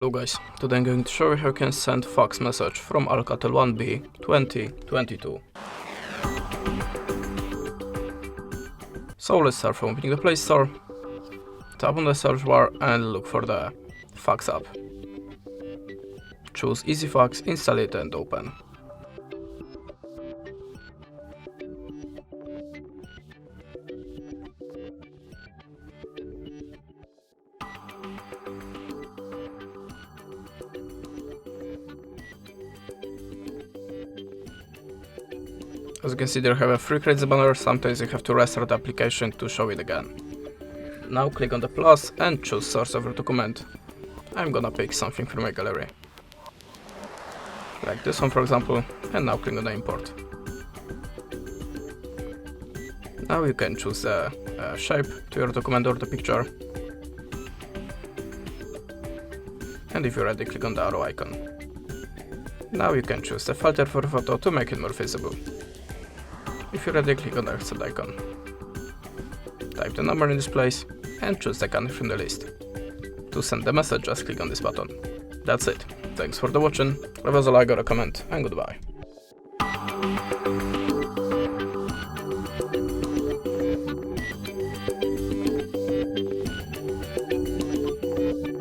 Hello guys, today I'm going to show you how you can send fax message from ALCATEL 1B 2022. So let's start from opening the Play Store, tap on the search bar and look for the fax app. Choose Easy Fax, install it and open. As you can see, there have a free credits banner. Sometimes you have to restart the application to show it again. Now click on the plus and choose source of your document. I'm gonna pick something from my gallery, like this one for example, and now click on the import. Now you can choose the shape to your document or the picture, and if you're ready, click on the arrow icon. Now you can choose the filter for photo to make it more visible. If you're ready, click on the accept icon. Type the number in this place and choose the country from the list. To send the message, just click on this button. That's it. Thanks for the watching. Leave us a like or a comment and goodbye.